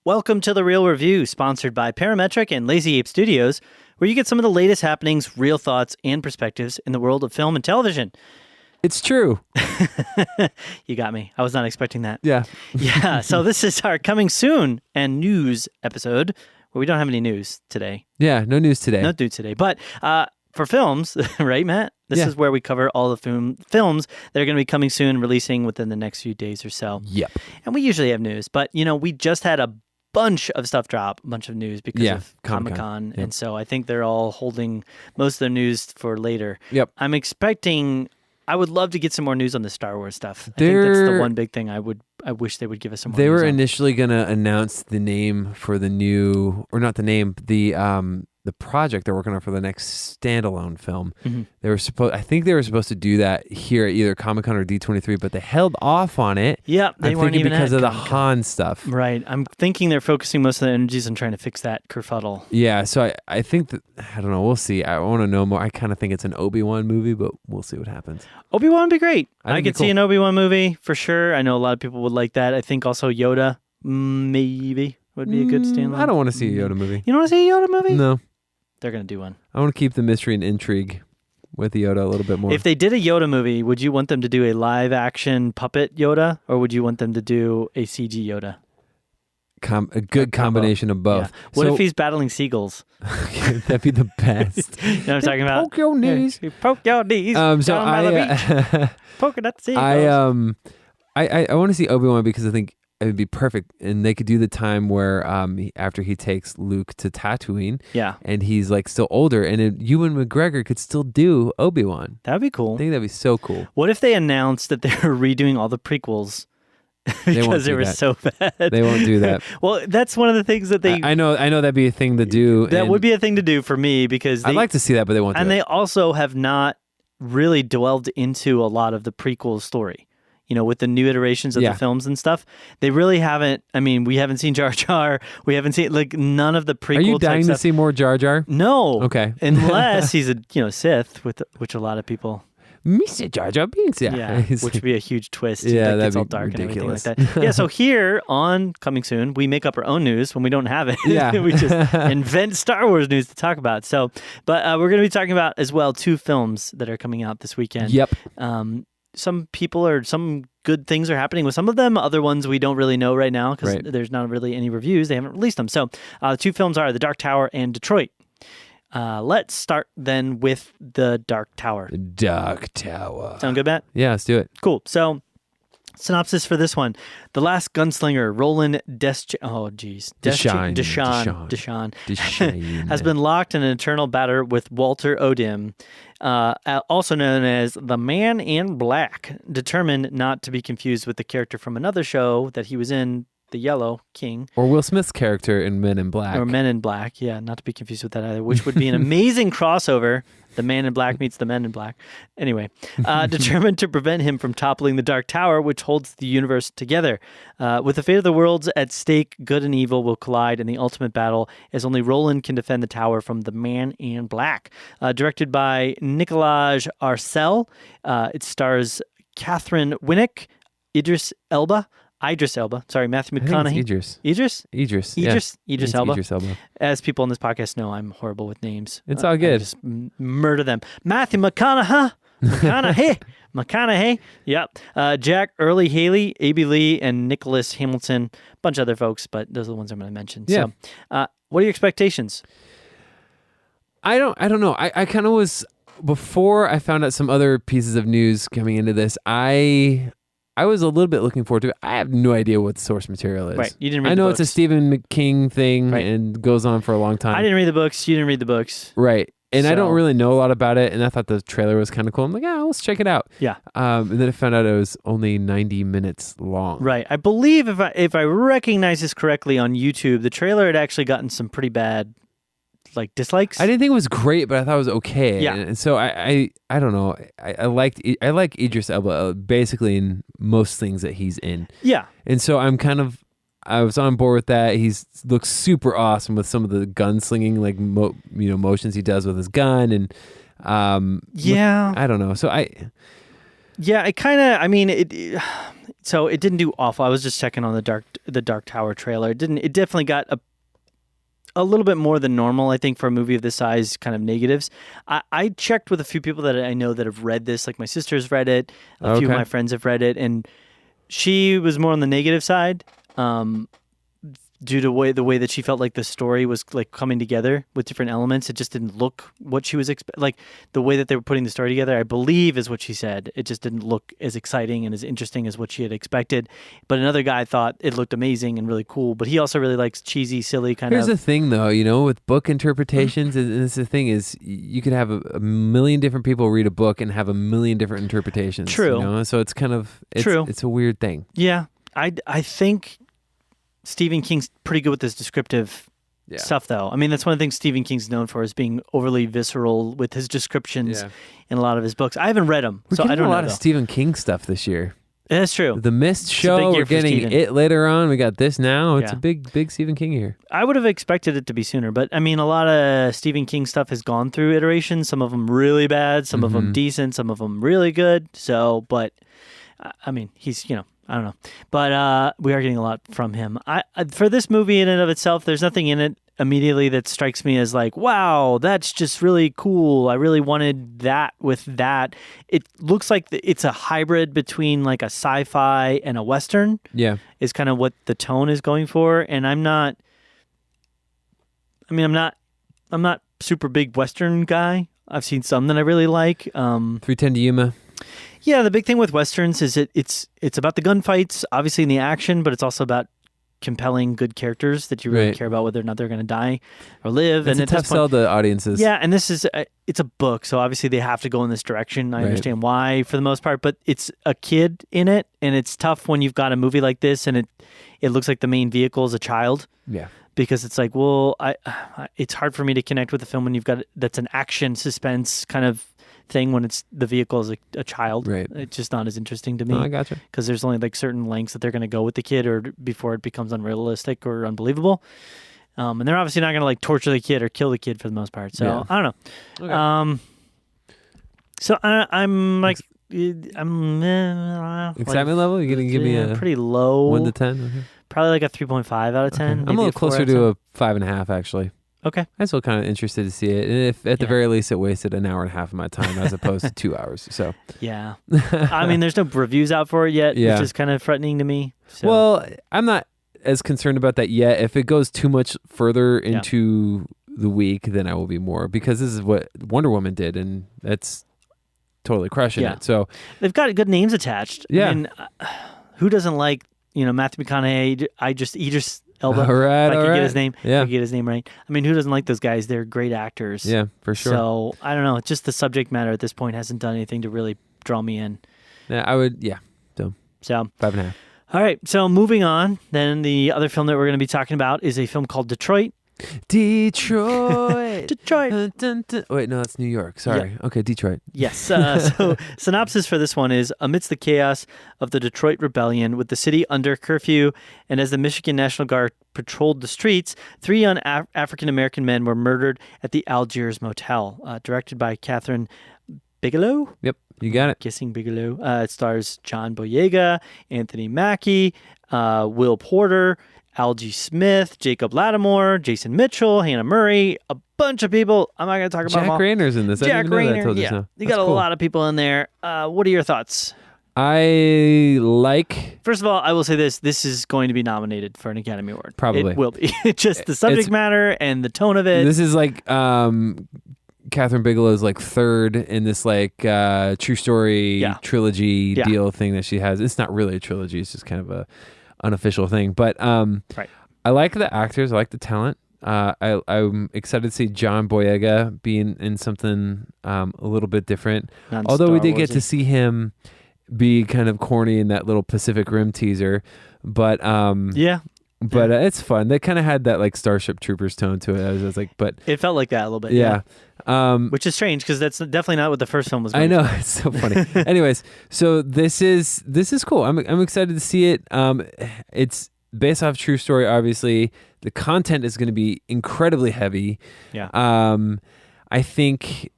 Welcome to The Real Review, sponsored by Parametric and Lazy Ape Studios, where you get some of the latest happenings, real thoughts, and perspectives in the world of film and television. It's true. You got me. I was not expecting that. Yeah. Yeah, so this is our coming soon and news episode, where we don't have any news today. Yeah, no news today. No news today. But for films, right, Matt? This is where we cover all the films that are going to be coming soon, releasing within the next few days or so. Yep. And we usually have news, but, you know, we just had a bunch of stuff drop, a bunch of news because of Comic-Con. Yep. And so I think they're all holding most of their news for later. Yep. I'm expecting, I would love to get some more news on the Star Wars stuff. I think that's the one big thing I wish they would give us some more news They were on. initially going to announce the name for the new, or not the name, the project they're working on for the next standalone film. Mm-hmm. I think they were supposed to do that here at either Comic-Con or D23, but they held off on it. Yeah, they weren't even because of the Comic-Con. Han stuff. Right. I'm thinking they're focusing most of their energies on trying to fix that kerfuddle. Yeah, so I think that, I don't know, we'll see. I want to know more. I kind of think it's an Obi-Wan movie, but we'll see what happens. Obi-Wan would be great. I could see an Obi-Wan movie for sure. I know a lot of people would like that. I think also Yoda maybe would be a good standalone. I don't want to see a Yoda movie. You don't want to see a Yoda movie? No. They're going to do one. I want to keep the mystery and intrigue with Yoda a little bit more. If they did a Yoda movie, would you want them to do a live action puppet Yoda, or would you want them to do a CG Yoda? A good combination of both. Yeah. What if he's battling seagulls? That'd be the best. You know what I'm talking about? Poke your knees. Yeah, poke your knees. So down by the beach. Poking at the seagulls. I want to see Obi-Wan because I think it would be perfect, and they could do the time where after he takes Luke to Tatooine, and he's like still older, and Ewan McGregor could still do Obi-Wan. That'd be cool. I think that'd be so cool. What if they announced that they were redoing all the prequels because they were so bad? They won't do that. Well, that's one of the things that they. I know that'd be a thing to do. That would be a thing to do for me because I'd like to see that, but they won't. And they also have not really delved into a lot of the prequel story. You know, with the new iterations of the films and stuff, they really haven't. I mean, we haven't seen Jar Jar. We haven't seen none of the prequel. Are you dying to see more Jar Jar? No. Okay. Unless he's a Sith, which a lot of people. Mr. Jar Jar Binks, which would be a huge twist. Yeah, that gets that'd all be dark ridiculous. and everything like that. Yeah, so here on Coming Soon, we make up our own news when we don't have it. Yeah. We just invent Star Wars news to talk about. So, but we're going to be talking about as well 2 films that are coming out this weekend. Yep. Some good things are happening with some of them. Other ones we don't really know right now because there's not really any reviews. They haven't released them. So, 2 films are The Dark Tower and Detroit. Let's start then with The Dark Tower. The Dark Tower. Sound good, Matt? Yeah, let's do it. Cool. So, synopsis for this one: the last gunslinger, Roland Deschain, has been locked in an eternal battle with Walter Odin, also known as the Man in Black, determined not to be confused with the character from another show that he was in, The Yellow King. Or Will Smith's character in Men in Black. Or Men in Black, yeah, not to be confused with that either, which would be an amazing crossover. The Man in Black meets the Men in Black. Anyway, determined to prevent him from toppling the Dark Tower, which holds the universe together. With the fate of the worlds at stake, good and evil will collide in the ultimate battle, as only Roland can defend the tower from the Man in Black. Directed by Nicolas Arcel, it stars Catherine Winnick, Idris Elba, sorry, Matthew McConaughey. Idris Elba. As people on this podcast know, I'm horrible with names. It's all good. I just murder them. Matthew McConaughey. Yep. Jack Early Haley, A.B. Lee, and Nicholas Hamilton. A bunch of other folks, but those are the ones I'm going to mention. Yeah. So, what are your expectations? I don't know. I kind of was, before I found out some other pieces of news coming into this, I was a little bit looking forward to it. I have no idea what the source material is. Right. You didn't read I know the it's a books. Stephen King thing and goes on for a long time. I didn't read the books. You didn't read the books. Right. And I don't really know a lot about it. And I thought the trailer was kind of cool. I'm like, let's check it out. Yeah. And then I found out it was only 90 minutes long. Right. I believe if I recognize this correctly on YouTube, the trailer had actually gotten some pretty bad dislikes. I didn't think it was great, but I thought it was okay. Yeah. And so I don't know. I like Idris Elba basically in most things that he's in. Yeah. And so I was on board with that. He looks super awesome with some of the gunslinging motions he does with his gun and I don't know. So it kind of, I mean, it's So it didn't do awful. I was just checking on the Dark Tower trailer. It definitely got a little bit more than normal, I think, for a movie of this size, kind of negatives. I checked with a few people that I know that have read this. Like my sister's read it. A few of my friends have read it. And she was more on the negative side. Due to the way that she felt like the story was like coming together with different elements. It just didn't look what she was like the way that they were putting the story together, I believe is what she said. It just didn't look as exciting and as interesting as what she had expected. But another guy thought it looked amazing and really cool, but he also really likes cheesy, silly kind Here's of... the thing though, with book interpretations, and this is the thing is you could have a million different people read a book and have a million different interpretations. True. So it's kind of, it's a weird thing. Yeah. I think Stephen King's pretty good with this descriptive stuff, though. I mean, that's one of the things Stephen King's known for, is being overly visceral with his descriptions in a lot of his books. I haven't read them, so I don't know. We're getting a lot of Stephen King stuff this year. That's true. The Mist show, we're getting it later on. We got this now. It's a big Stephen King year. I would have expected it to be sooner, but I mean, a lot of Stephen King stuff has gone through iterations. Some of them really bad, some of them decent, some of them really good. So, but I mean, he's, I don't know. But we are getting a lot from him. For this movie in and of itself, there's nothing in it immediately that strikes me as like, wow, that's just really cool. I really wanted that with that. It looks like it's a hybrid between like a sci-fi and a Western. Yeah. Is kind of what the tone is going for. And I'm not super big Western guy. I've seen some that I really like. 310 to Yuma. Yeah, the big thing with Westerns is it's about the gunfights, obviously in the action, but it's also about compelling, good characters that you really care about whether or not they're going to die or live. It's a tough sell to audiences. Yeah, and this is it's a book, so obviously they have to go in this direction. I understand why for the most part, but it's a kid in it, and it's tough when you've got a movie like this and it looks like the main vehicle is a child. Yeah. Because it's like, well, it's hard for me to connect with the film when you've got that's an action suspense kind of thing when it's the vehicle is a child. Right. It's just not as interesting to me. Oh, I gotcha. Because there's only like certain lengths that they're going to go with the kid or before it becomes unrealistic or unbelievable. And they're obviously not going to like torture the kid or kill the kid for the most part. So I don't know. Okay. So I'm like, excitement level? You're going to give me a pretty low 1 to 10? Okay. Probably like a 3.5 out of 10. I'm a little closer to a 5.5 actually. Okay. I'm still kind of interested to see it. And if at the very least it wasted an hour and a half of my time as opposed to 2 hours. So yeah. I mean, there's no reviews out for it yet, which is kind of frightening to me. So. Well, I'm not as concerned about that yet. If it goes too much further into the week, then I will be more, because this is what Wonder Woman did, and that's totally crushing it. So they've got good names attached. Yeah. I mean, who doesn't like, Matthew McConaughey, Idris Elba, if I could get his name. Yeah. If I could get his name right. I mean, who doesn't like those guys? They're great actors. Yeah, for sure. So, I don't know. Just the subject matter at this point hasn't done anything to really draw me in. Yeah, I would, So 5.5. All right. So, moving on, then the other film that we're going to be talking about is a film called Detroit. Detroit. Detroit. Dun, dun, dun. Wait, no, that's New York. Sorry. Yeah. Okay, Detroit. Yes. So synopsis for this one is, amidst the chaos of the Detroit Rebellion, with the city under curfew, and as the Michigan National Guard patrolled the streets, 3 young African-American men were murdered at the Algiers Motel. Directed by Catherine Bigelow? Yep, you got it. Guessing Bigelow. It stars John Boyega, Anthony Mackie, Will Porter, Algie Smith, Jacob Lattimore, Jason Mitchell, Hannah Murray, a bunch of people. I'm not going to talk about them all. Jack Rayner's in this. Jack Rayner, You got a lot of people in there. What are your thoughts? I like... First of all, I will say this. This is going to be nominated for an Academy Award. Probably. It will be. Just the subject matter and the tone of it. This is like... Catherine Bigelow's like third in this like true story trilogy deal thing that she has. It's not really a trilogy. It's just kind of a unofficial thing. But I like the actors. I like the talent. I'm excited to see John Boyega being in something a little bit different. Although we did get to see him be kind of corny in that little Pacific Rim teaser. But it's fun. They kind of had that like Starship Troopers tone to it. I was like, but it felt like that a little bit. Yeah. Which is strange because that's definitely not what the first film was going I know. for. It's so funny. Anyways, so this is cool. I'm excited to see it. It's based off true story, obviously. The content is going to be incredibly heavy. Yeah. I think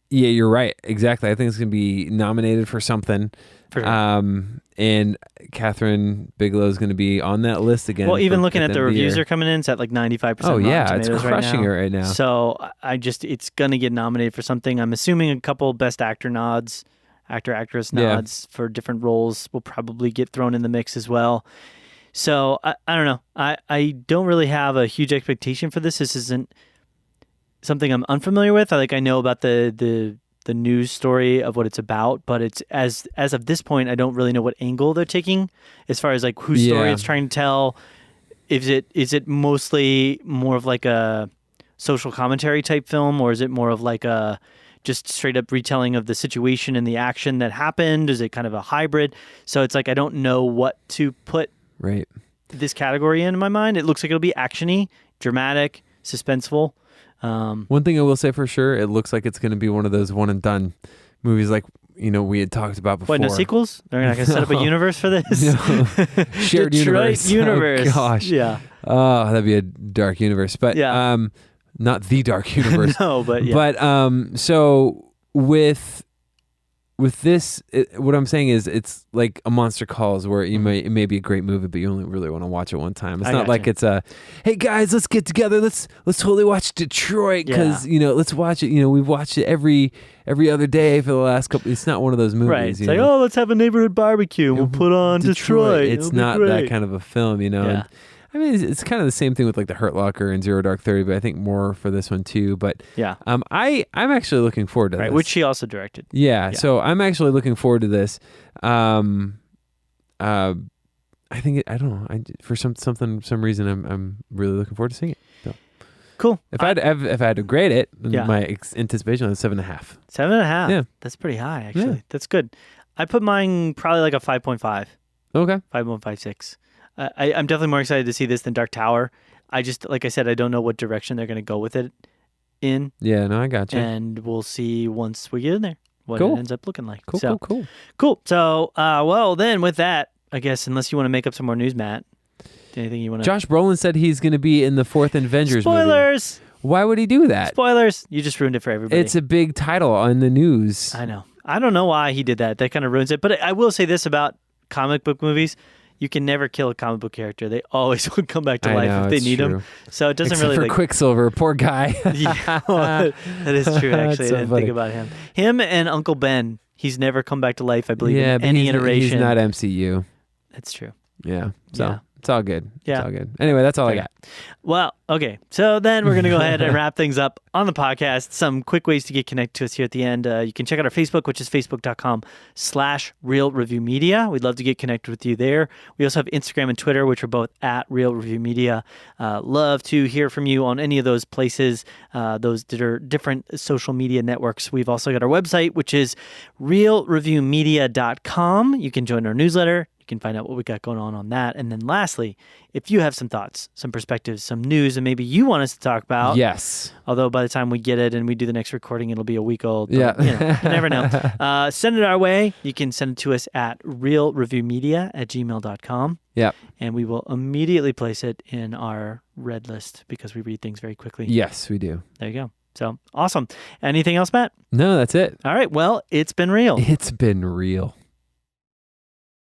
Yeah, you're right. Exactly. I think it's going to be nominated for something. For sure. And Catherine Bigelow is going to be on that list again. Well, even looking at the reviews are coming in, it's at like 95% Oh, yeah. Rotten It's Tomatoes crushing it right now. So it's going to get nominated for something. I'm assuming a couple Best Actor nods, actress nods for different roles will probably get thrown in the mix as well. So I don't know. I don't really have a huge expectation for this. This isn't something I'm unfamiliar with. I know about the news story of what it's about, but it's as of this point, I don't really know what angle they're taking as far as like whose story it's trying to tell. Is it mostly more of like a social commentary type film, or is it more of like a just straight up retelling of the situation and the action that happened? Is it kind of a hybrid? So it's like I don't know what to put this category in my mind. It looks like it'll be actiony, dramatic, suspenseful. One thing I will say for sure, it looks like it's going to be one of those one and done movies like, we had talked about before. What, no sequels? They're not going to set up a universe for this? No. Shared Detroit universe. Oh, gosh. Yeah. Oh, that'd be a dark universe. But not the dark universe. No, but yeah. But so with this, what I'm saying is it's like a Monster Calls where it may be a great movie, but you only really want to watch it one time. It's not like it's a, hey guys, let's get together. Let's totally watch Detroit because let's watch it. We've watched it every other day for the last couple. It's not one of those movies. Right. It's like, let's have a neighborhood barbecue. We'll put on Detroit. It's not that kind of a film, Yeah. And, it's kind of the same thing with like the Hurt Locker and Zero Dark 30, but I think more for this one too. But I'm actually looking forward to this. Which she also directed. Yeah, so I'm actually looking forward to this. I think I don't know. For some reason I'm really looking forward to seeing it. So. Cool. If I had to grade it, my anticipation was 7.5. 7.5. Yeah, that's pretty high actually. Yeah. That's good. I put mine probably like a 5.5. Okay. 5.56. I'm definitely more excited to see this than Dark Tower. I just, like I said, I don't know what direction they're going to go with it in. Yeah, no, I got you. And we'll see once we get in there what it ends up looking like. Cool. So, well, then with that, I guess, unless you want to make up some more news, Matt, anything you want to... Josh Brolin said he's going to be in the fourth Avengers movie. Spoilers! Why would he do that? Spoilers! You just ruined it for everybody. It's a big title on the news. I know. I don't know why he did that. That kind of ruins it. But I will say this about comic book movies. You can never kill a comic book character. They always will come back to life if they need them. So it doesn't Except really... for Quicksilver, poor guy. Yeah, well, that is true, actually. I didn't think about him. Him and Uncle Ben, he's never come back to life, I believe, in any iteration. He's not MCU. That's true. Yeah. So it's all good. Yeah. It's all good. Anyway, that's all I got. Well, okay. So then we're going to go ahead and wrap things up on the podcast. Some quick ways to get connected to us here at the end. You can check out our Facebook, which is facebook.com/Real Review Media. We'd love to get connected with you there. We also have Instagram and Twitter, which are both at Real Review Media. Love to hear from you on any of those places, those that are different social media networks. We've also got our website, which is realreviewmedia.com. You can join our newsletter. You can find out what we got going on that. And then lastly, if you have some thoughts, some perspectives, some news, and maybe you want us to talk about. Yes. Although by the time we get it and we do the next recording, it'll be a week old. But, yeah. You never know. Send it our way. You can send it to us at realreviewmedia@gmail.com. Yep. And we will immediately place it in our red list because we read things very quickly. Yes, we do. There you go. So awesome. Anything else, Matt? No, that's it. All right. Well, it's been real. It's been real.